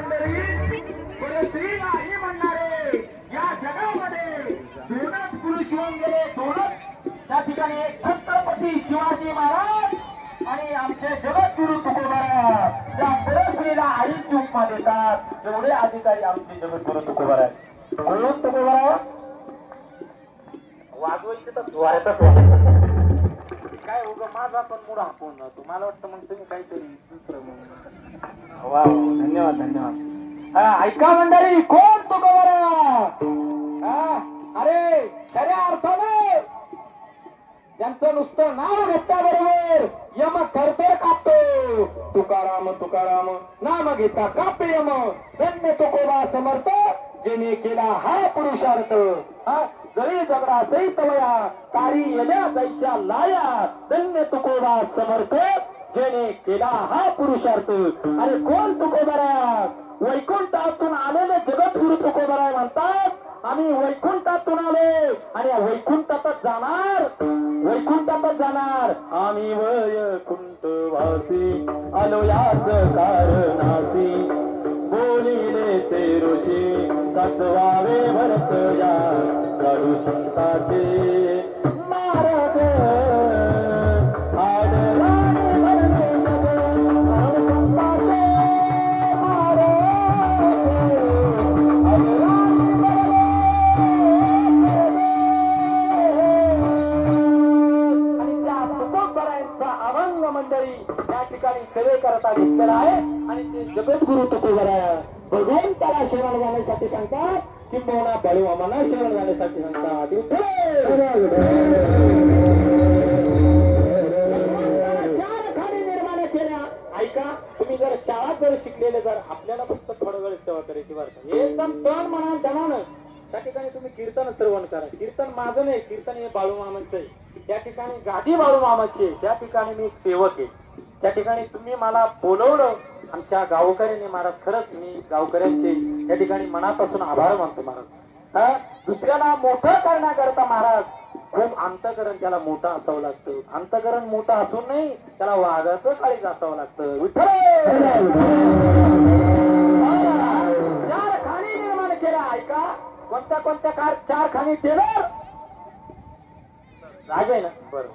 मंडळी परश्री नाही म्हणणारे या जगामध्ये दोनच पुरुष होऊन गेले, दोनच. त्या ठिकाणी एक छत्रपती शिवाजी महाराज आणि आमचे जगद्गुरु तुकोबाराय. त्या परश्रीला आईची उपमा देतात एवढे अधिकारी आमचे जगद्गुरु तुकोबाराय. म्हणून तुकोबाराय वाजवायचे तर द्वारातच काय उग माझा पण मूड हाकून जातो. मला वाटतं मग तुम्ही काहीतरी दुसरं म्हणून. वा धन्यवाद धन्यवाद. ऐका मंडळी, कोण तुकोबाराय? अरे खऱ्या अर्थाने ज्यांचं नुसतं नाव घेतल्याबरोबर यम थरथर कापतो. तुकाराम तुकाराम नाम घेता कापे यम. धन्य तुकोबा समर्थ जेने केला हा पुरुषार्थ. जरी जगडा सहित वया तारी येण्या दैशा लाया. धन्य तुकोबा समर्थ जेने केला हा पुरुषार्थ. अरे कोण तुकोबाराय? वैकुंठातून आलेले जगद्गुरु तुकोबाराय म्हणतात आम्ही वैकुंठातून आले आणि वैकुंठातच जाणार, वैकुंठातच जाणार. आम्ही वैकुंठवासी आलो याच कारणासी. बोलिले ते रुची साचवावे भरत या काढू संताचे मार्ग. मंडळी या ठिकाणी सेवे करता घेतलेला आहे आणि ते जगद्गुरु तुकोबाराय भगवंताला शरण जाण्यासाठी सांगतात किंबहुना बळीमामाला शरण जाण्यासाठी सांगतात. चार खाणी निर्माण केल्या. ऐका, तुम्ही जर शाळा जर शिकलेले, जर आपल्याला फक्त थोडा वेळ सेवा करायची वाटतं एकदम तन म्हणा धनानं त्या ठिकाणी तुम्ही कीर्तन श्रवण करा. कीर्तन माझं नाही, कीर्तन हे बाळूमामांचं आहे. त्या ठिकाणी गादी बाळूमामाची आहे. त्या ठिकाणी मी एक सेवक आहे. त्या ठिकाणी तुम्ही मला बोलवलं आमच्या गावकऱ्यांनी. महाराज खरंच मी गावकऱ्यांचे त्या ठिकाणी मनापासून आभार मानतो महाराज. दुसऱ्याला मोठं करण्याकरता महाराज खूप अंतकरण त्याला मोठं असावं लागतं. अंतकरण मोठं असून नाही त्याला वाघाचं काळीज असावं लागतं. विठ्ठल चार खाणी निर्माण केल्या. ऐका, कोणत्या कोणत्या चार खाणी केलं जागे ना बरं.